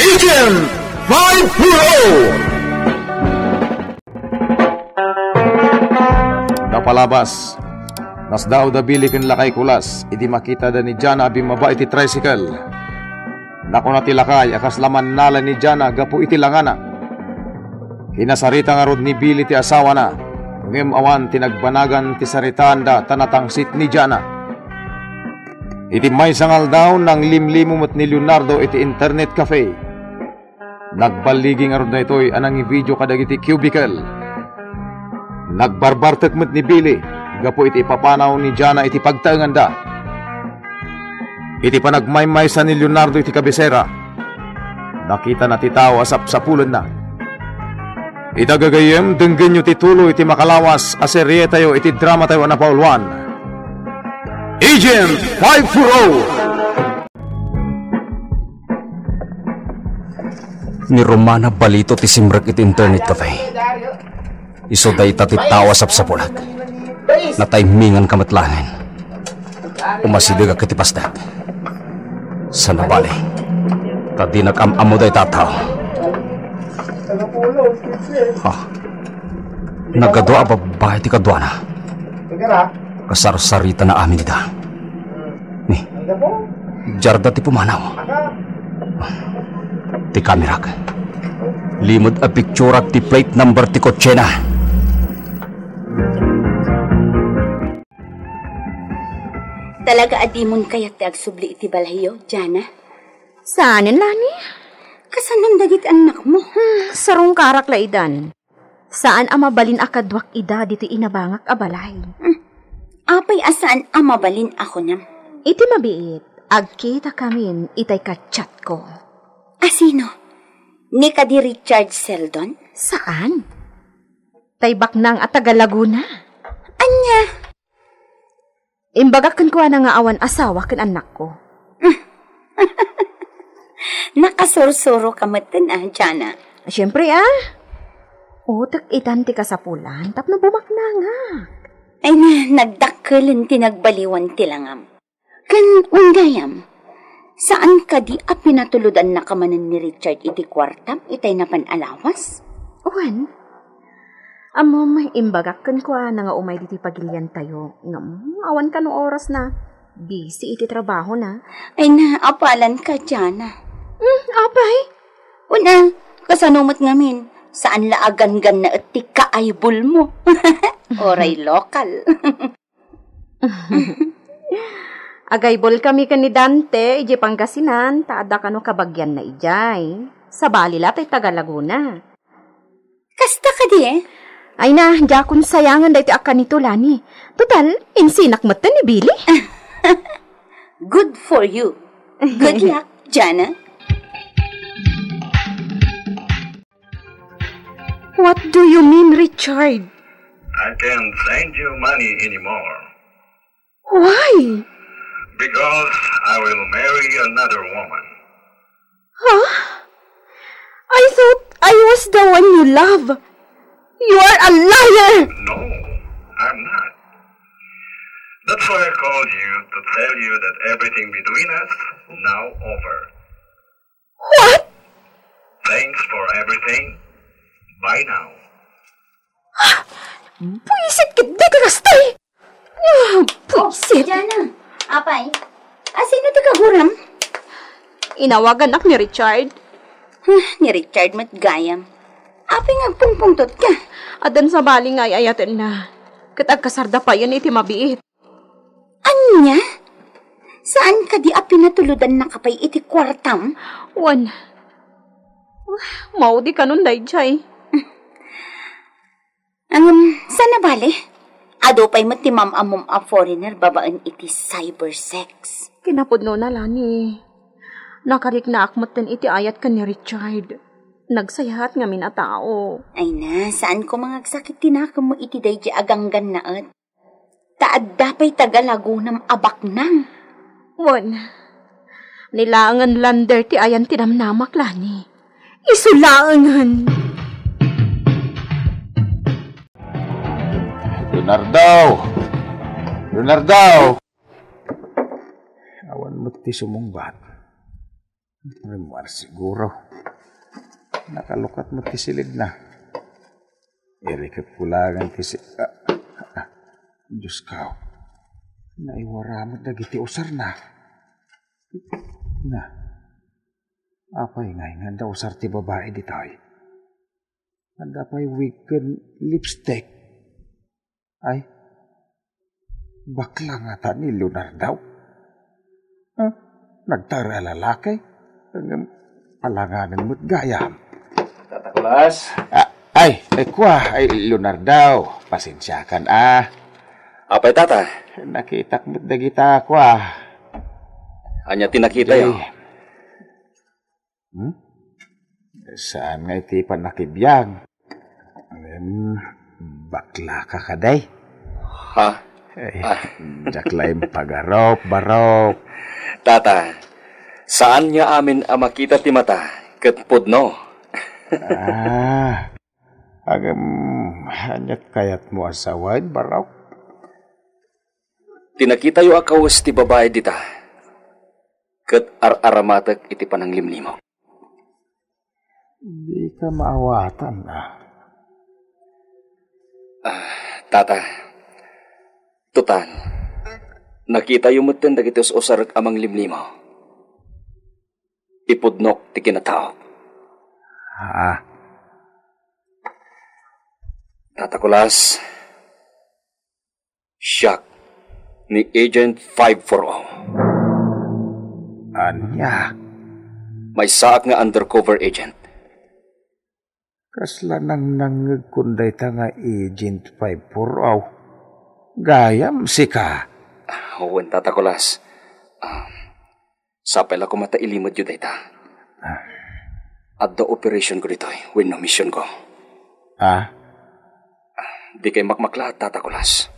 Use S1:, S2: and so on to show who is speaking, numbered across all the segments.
S1: Agent 5-0! Napalabas. Nasdaw da bili ken lakay kulas. Idi makita da ni Jana bimaba iti tricycle. Nako na tilakay akas laman nala ni Jana gapu iti langana. Hinasarita nga rod ni Billy ti asawa na. Ngem awan tinagbanagan ti saritaan da tanatangsit ni Jana. Iti may sangal daw ng limlimumot ni Leonardo iti internet cafe. Nagbaligi nga rod na ito'y anang i-video kadag iti cubicle. Nagbarbartek met ni Billy, gapo iti papanaw ni Jana iti pagtaengan da. Iti panagmaymaysa ni Leonardo iti kabisera. Nakita na ti tao asap sa pulan na. Itagagayem, denggen nyo ti tulo iti makalawas, aserye tayo iti drama tayo na pauluan. Agent 5-0!
S2: Ni Romana balito ti simrek iti internet cafe. Iso day tatit tawa sapsapulat. Nataymingan kamatlangan. Umasidig ak iti pasdak. Sa nabali. Tadi nag-amamo day tataw. Ha? Nagadwa babae ti kadwana. Kasarsarita na amin ita. Ni, jarda ti pumanaw. Ti kamerak. Limod a picturak ti plate number ti kotsena.
S3: Talaga adimon kayat ti agsubli iti balahiyo, Jana?
S4: Saanin, Lani?
S3: Kasanang dagit anak mo?
S4: Sarong karak laidan. Saan amabalin akadwak ida dito inabangak abalay?
S3: Apay asaan amabalin ako nam?
S4: Iti mabiit, agkita kamin itay kachat ko.
S3: Asino? Ni ka di Richard Seldon?
S4: Saan? Taybak nang at taga Laguna.
S3: Anya?
S4: Imbagakan ko na nga awan asawa kan anak ko.
S3: Nakasursuro ka matin Jana.
S4: Siyempre Utak itan ti kasapulan, tapno bumakna nga.
S3: Ay na, nagdakkelan tinagbaliwan tilangam. Kan undayam, saan ka di pinatuludan na kamanan ni Richard iti kwartam, itay na panalawas?
S4: Uwan, amo may imbagakan ko na nga umay diti pagilian tayo. Awan ka no oras na, busy iti trabaho na.
S3: Ay na, apalan ka Jana.
S4: Apay?
S3: Una, kasanumot ngamin. Saan laagan-gan na iti kaaybol mo? Oray lokal.
S4: Agaybol kami ka ni Dante, iji Pangasinan, taada ka no kabagyan na ijay. Sa balila tay taga Laguna.
S3: Kasta ka di
S4: Ay na, jakon sayangan da iti akan nito, Lani. Total, insinak mata ni Billy.
S3: Good for you. Good luck, Jana.
S4: What do you mean, Richard?
S5: I can't send you money anymore.
S4: Why?
S5: Because I will marry another woman.
S4: Huh? I thought I was the one you love. You are a liar!
S5: No, I'm not. That's why I called you to tell you that everything between us is now over.
S4: What?
S5: Thanks for everything. Bye now.
S4: Puisit ka dito, Kastay! Puisit!
S3: Jana, apay, asino ti kaguram?
S4: Inawagan ak ni Richard.
S3: Ni Richard matgayam. Apay nga pungpungtot ka.
S4: Adan sa bali nga ayatin na. Katag kasarda pa yan iti mabiit.
S3: Anya? Saan ka di pinatuludan na kapay iti kwartam?
S4: Wan. Maudi ka nun, Dayjay.
S3: Saan na bale? Ado pa'y matimam amom a foreigner babaan iti cybersex.
S4: Kinapudno na, Lani. Nakarik na akmatan iti ayat ka ni Richard. Nagsayahat nga min a tao.
S3: Ay na, saan ko mga sakit tinakam mo iti daydi aganggan naat? Taadda pa'y taga Lagunam abak nang.
S4: Wan. Nilangan lander ti ayan tinamnamak, Lani. Isulangan.
S1: Leonardo! Awan mo ti sumungbat. Rimar siguro. Nakalukat mo tisilid na. Irikap kulangan Diyos kao. Naiwaramot na giti usar na. Na. Apay nga daw usar ti babae di tayo. Handa pa'y weekend lipstick. Ay, bakla nga ta ni Lunar daw. Nagtara lalaki. Alanganan mo't gayam.
S2: Tata Kulas.
S1: Ay, Lunar daw. Pasensyakan
S2: Apay tata?
S1: Nakitak mo't dagita kwa.
S2: Anya tinakita yo.
S1: Saan nga iti panakibiyang? Bakla ka kaday.
S2: Ha?
S1: Jaklaim pagarop, barop.
S2: Tata, saan niya amin ang makita ti mata? Katpod no?
S1: Hanyat kayat mo asawain, barop.
S2: Tinakita yu akawas ti babae dita. Kat ar-aramatak iti pananglimlimo.
S1: Di ka maawatan
S2: Tata, tutan, nakita yu mutin dagiti usarag amang limlimo. Ipudnok ti kinatao. Tata Kulas, shock ni Agent 540.
S1: Anya?
S2: May saak nga undercover agent.
S1: Kasla nang nangagkunday ta nga Agent 540. Gayam si ka.
S2: Huwag Tata Kulas. Sapay lang ko matailimod yun dayta. At the operation ko dito, win no mission ko. Di kay makmakla, Tata Kulas.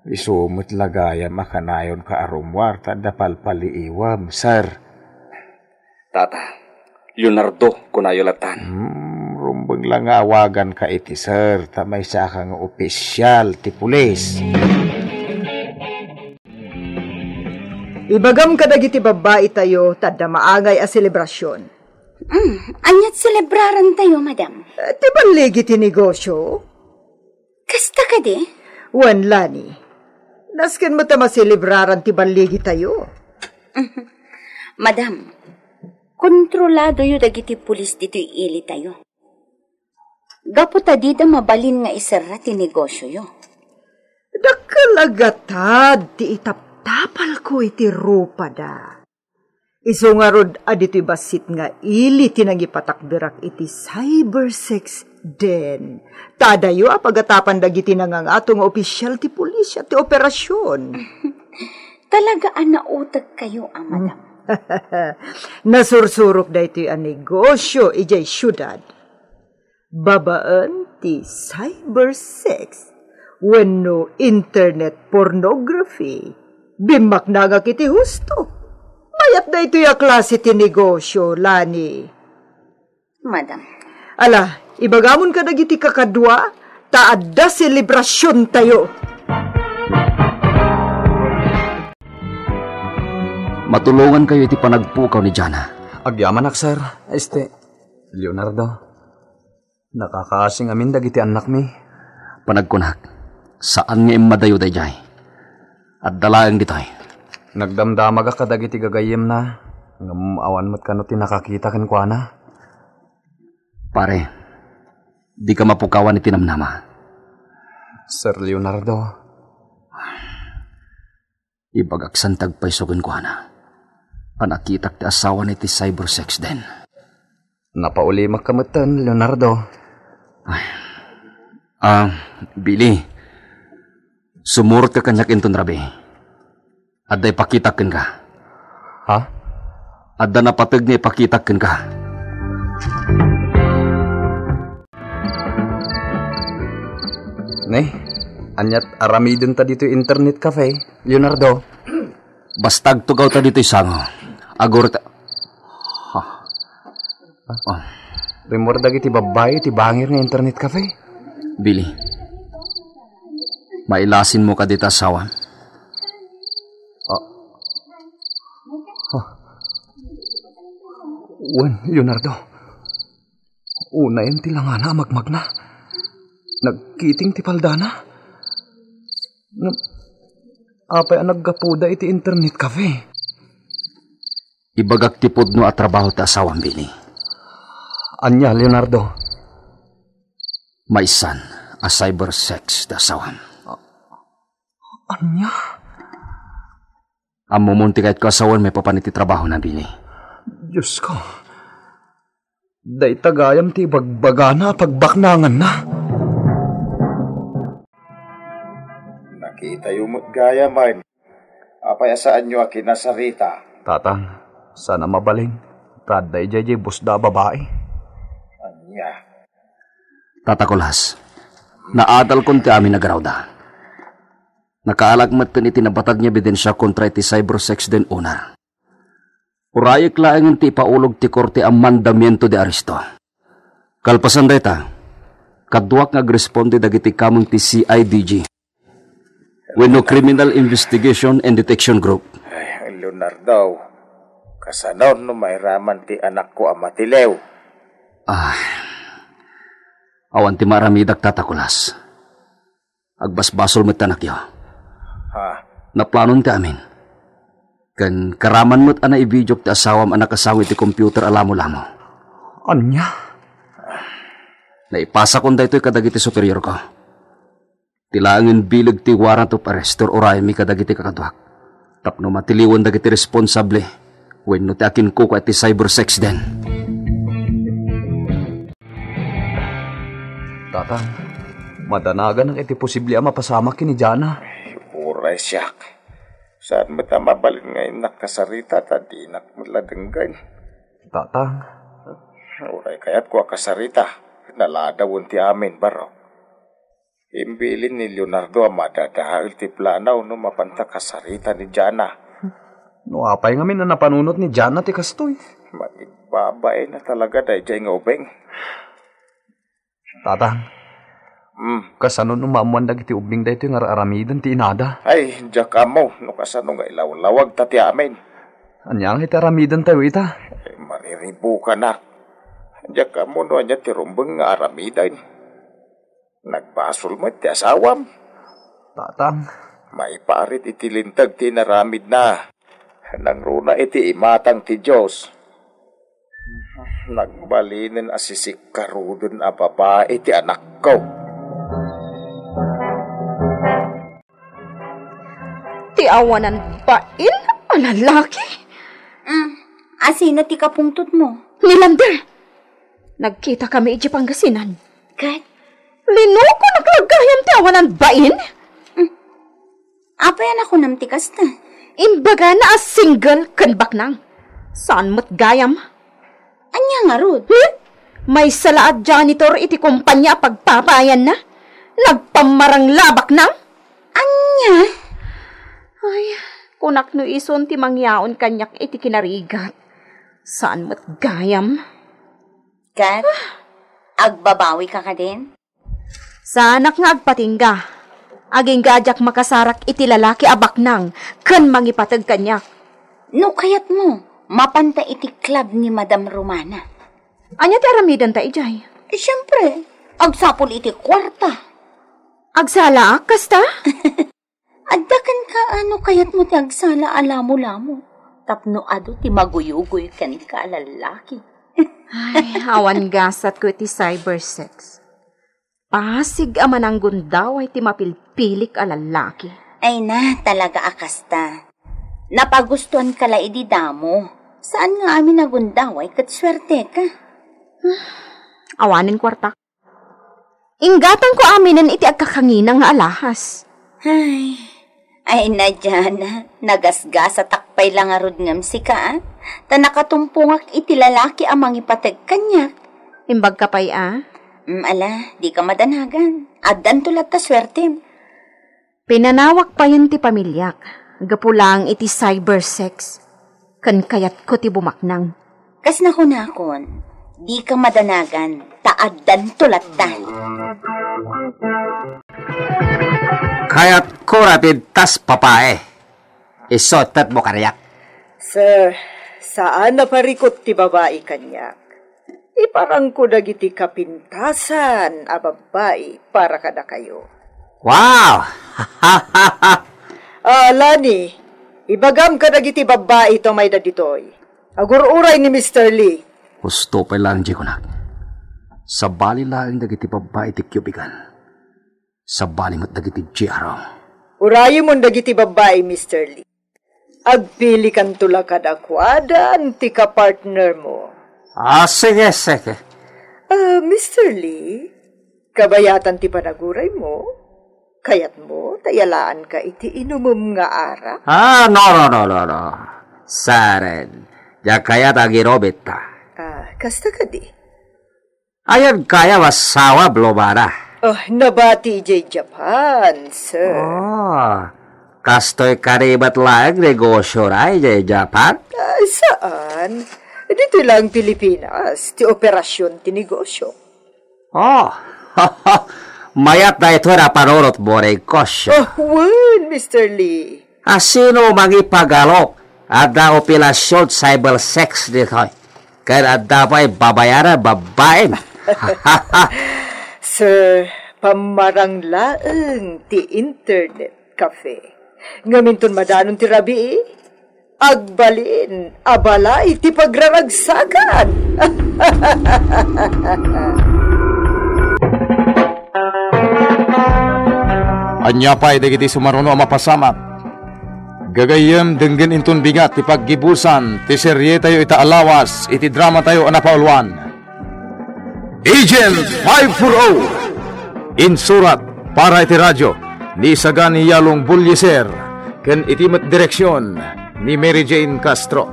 S1: Isumot lagaya makanayon ka arumwar tanda palpaliiwam, sir.
S2: Tata, Leonardo kunayolatan.
S1: Rumbang lang nga awagan ka iti, sir. Tamay sa kang opisyal ti pulis.
S6: Ibagam ka dagiti babae tayo, tadda maagay a selebrasyon.
S3: Anyat celebraran tayo, madam.
S6: Ti banligi ti negosyo?
S3: Kasta ka di?
S6: Wan lani. Nasken mo ta maselebraran ti banligi tayo.
S3: Madam, kontrolado yu dagiti pulis dito ili tayo. Gapo ta di da mabalin nga isara ti negosyo yu.
S6: Dakalagatad ti itaptapal ko iti rupa da. Iso nga rod adito'y basit nga ili tinangipatakbirak iti cybersex den. Tadayo apagatapan dagiti nangangatong opisyal ti pulisya ti operasyon.
S3: Talaga nautag kayo, madam.
S6: Nasursurok da ito'y ang negosyo ijay syudad. Babaan ti cybersex wenno internet pornography. Bimak na nga kiti husto. Mayat na ito'y klase ti negosyo, Lani.
S3: Madam.
S6: Ala, ibagamon ka nagiti kakadwa, taadda selebrasyon tayo.
S2: Matulungan kayo iti panagpukaw ni Jana.
S7: Agyaman ak, sir. Leonardo. Nakakaasing amin dagiti anak mi.
S2: Panagkunak, saan nga imadayo dayjay? At dalayang ditay.
S7: Nagdamdamag ka dagiti gagayim na. Awan mo't kano tinakakita ken kuana.
S2: Pare, di ka mapukawan ni tinamnama.
S7: Sir Leonardo.
S2: Ibagaksan tagpaisokin kuana. Panakitak ti asawa ni ti cybersex den.
S7: Napauli makamutan, Leonardo.
S2: Billy. Sumurot ka kanyak inton rabi. Adday pakitaken ka.
S7: Ha?
S2: Adda napatag ni pakitaken ka.
S7: Ne, anyat aramidon ta dito internet cafe, Leonardo.
S2: Bastag tugaw ta dito isango. Agor ta...
S7: Remor dagiti babae ti bangir nga internet cafe.
S2: Billy, mailasin mo ka dito asawa.
S7: Wan, Leonardo. Una yung tilangana, magmagna. Nagkiting ti paldana. Apay ang naggapuda iti internet cafe.
S2: Ibagak tipod no at trabaho ta asawang Billy.
S7: Anya, Leonardo?
S2: My son, a cyber sex da asawam.
S7: Anya?
S2: Amo munti kahit ko asawan may papaniti trabaho na Billy.
S7: Diyos ko. Day tagayam ti bagbagana pagbaknangan na.
S1: Nakita yumot gaya man. Apay saan nyo akin nasarita?
S7: Tatang, sana mabaling. Taday jay busda babae.
S1: Anya.
S2: Tatakulas, naadal kon ti amin nagrawda. Nakaalagmat kan iti nabatag niya bidensya kontra iti cybersex den owner. Urayek laeng ti paulog ti korte ang mandamiento de aresto. Kalpasan deta, kaduak nga agresponde dagiti kamong ti CIDG. Wenno Criminal Investigation and Detection Group.
S1: Ay, Leonardo, kasanon no may raman ti anak ko ang matilew.
S2: Awan ti maramidak tatakulas. Agbasbasol mo't tanakyo.
S1: Ha?
S2: Naplanon ti amin. Kan karaman mo't ana ibidyok ti asawam anak asawi ti computer alamo-lamo.
S7: Anya?
S2: Naipasa kon da ito'y kadagiti superior ko. Tilaangin bilag ti warrant of arrest or oray mi kadagiti kakadwak. Tapno matiliwan dagiti responsable when no ti akin ko ti cybersex den.
S7: Tatang, madanagan ang iti posible ang mapasama kini Jana.
S1: Uray siyak. Saan mo ta mabalin ngayon nakasarita tadi nakmuladenggan.
S7: Tatang.
S1: Uray kaya't ko kasarita. Naladawon ti amin baro. Imbilin ni Leonardo ang madadahal ti planaw no mapanta kasarita ni Jana.
S7: No apay ngamin na napanunot ni Jana ti kastoy.
S1: Magbabae na talaga dahi jay nga ubeng.
S7: Tatang, kasano nung mamuan dagiti ubing da ito yung aramidan ti inada?
S1: Ay, diyak mo, no kasano nga ilaw-lawag tati amin.
S7: Anyang iti aramidan tayo ita?
S1: Ay, mariribu ka na. Diyak mo no anya ti rumbeng nga aramidan. Nagbasol mo ti asawam.
S7: Tatang.
S1: May parit iti lintag ti naramid na. Nang runa iti imatang ti Diyos. Nagbalinin asisik karudon a babae ti anak ko.
S4: Ti awanan bain? Ang lalaki?
S3: Asino ti kapungtot mo?
S4: Nilander! Nagkita kami iti Pangasinan.
S3: Kat?
S4: Linuko naglagayam ti awanan bain?
S3: Apayan ako namtikas na.
S4: Imbaga na as single kan baknang. Saan mo't gayam?
S3: Anya nga rod?
S4: May salaad janitor iti kumpanya pagpapayan na. Nagpamarang labak na.
S3: Anya?
S4: Ay, kunak no ison ti mangyaon kanyak iti kinarigat. Saan mo't gayam?
S3: Kat? Agbabawi ka din?
S4: Sanak nga agpatingga. Aging gajak makasarak iti lalaki abaknang kan mangipatag kanyak.
S3: No kayat mo, mapanta iti club ni Madam Romana.
S4: Anya ti aramidan ta ijay?
S3: Siyempre, agsapol iti kwarta.
S4: Agsala kasta?
S3: Addakan ka ano kayat mo ti agsala alamo-lamo. Tapno ado ti maguyugoy kan ka lalaki.
S4: Ay, awan gasat ko iti cybersex. Pasig aman ang gundaw ay ti mapilpilik a lalaki.
S3: Ay na, talaga akasta. Napagustuhan ka la idi damo. Saan nga amin nagundaw ay katswerte ka?
S4: Awanin kwartak. Ingatan ko aminan iti agkakanginang nga alahas.
S3: Ay na Jana, nagasgas at takpay lang arod ngam si ka, ta nakatumpungak iti lalaki amang ipatag kanya.
S4: Imbag ka pa'y
S3: Ala, di ka madanagan. Addan tulat ta swerte.
S4: Pinanawak pa yun ti pamilyak. Gapulang iti cybersex. Kan kayat ko ti bumaknang.
S3: Kas na kunakon, di ka madanagan. Taaddan tulat ta.
S8: Kayat ko rapid tas papae. Isotat mo kariyak.
S6: Sir, saan naparikot ti babae kanyak? Iparang ko dagiti kapintasan a babae para kada kayo.
S2: Wow!
S6: Lani, ibagam ka dagiti babae to may daditoy. Agur-uray ni Mr. Lee.
S2: Gusto pa lang di ko na. Sa bali lang dagiti babae ti Cubican. Sa bali mo't dagiti Giaro.
S6: Urayo mo dagiti babae, Mr. Lee. Agpili kan tula kadakwadan ti ka-partner mo.
S2: Sige, sige.
S6: Mr. Lee, kabayatan ti panaguray mo? Kayat mo, tayalaan ka iti inumum nga ara?
S2: No. Saren, ya kaya tagirobit ta.
S6: Kasta ka di?
S2: Ayan kaya masawa blobara.
S6: Nabati ijay Japan, sir.
S2: Kastoy karibat lang negosyo ra ijay Japan?
S6: Saan? Dito lang Pilipinas, ti operasyon ti negosyo.
S2: Mayat na ito na panorot mo rin kosyo.
S6: Wen, Mr. Lee.
S2: Sino magipagalok at na operasyon cyber sex dito? Kaya at dapat babayaran babae.
S6: Sir, pamarang laeng ti internet cafe. Ngaminton madanon ti rabi agbalin, abala iti pagraragsakan.
S1: Anya pa'y dagiti sumaruno ang mapasamak. Gagayem denggen intun bigat ti paggibusan ti serye tayo ita alawas iti drama tayo anapaulwan. Agent 540 insurat para iti radyo ni Sagani Yalong Bulyeser ken itimet direksyon ni Mary Jane Castro.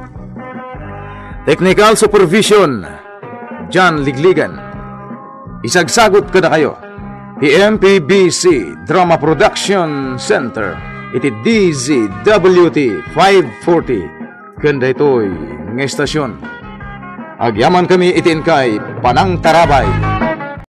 S1: Technical supervision John Ligligan. Isagsagot kada kayo ti MPBC Drama Production Center iti DZWT 540 kanda ito'y ng estasyon. Agyaman kami itin kay Panang Tarabay.